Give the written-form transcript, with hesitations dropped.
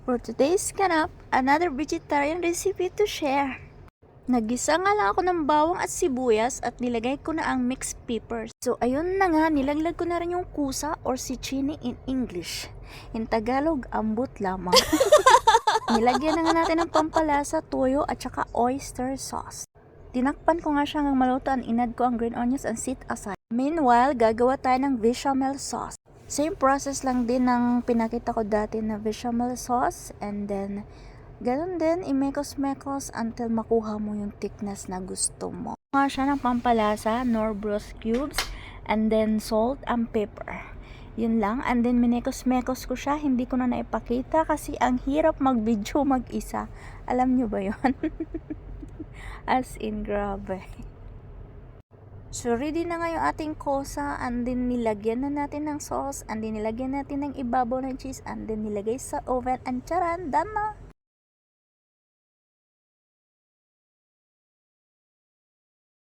For today's ganap, another vegetarian recipe to share. Nagisa nga lang ako ng bawang at sibuyas at nilagay ko na ang mixed peppers. So ayun na nga, nilaglag ko na rin yung kusa or zucchini in English. In Tagalog, ambot lamang. Nilagyan na nga natin ng pampalasa, toyo at saka oyster sauce. Tinakpan ko nga siya hanggang maluto and inad ko ang green onions and set aside. Meanwhile, gagawa tayo ng bechamel sauce. Same process lang din ng pinakita ko dati na bechamel sauce, and then ganun din, imekos-mekos until makuha mo yung thickness na gusto mo. Nga siya ng pampalasa, nor bruise cubes, and then salt and pepper. Yun lang, and then minekos-mekos ko siya, hindi ko na naipakita kasi ang hirap mag-video mag-isa. Alam nyo ba yun? As in, grabe. So, ready na nga yung ating kosa, and then nilagyan na natin ng sauce, and then nilagyan natin ng ibabaw ng cheese, and then nilagay sa oven, and charan, done na!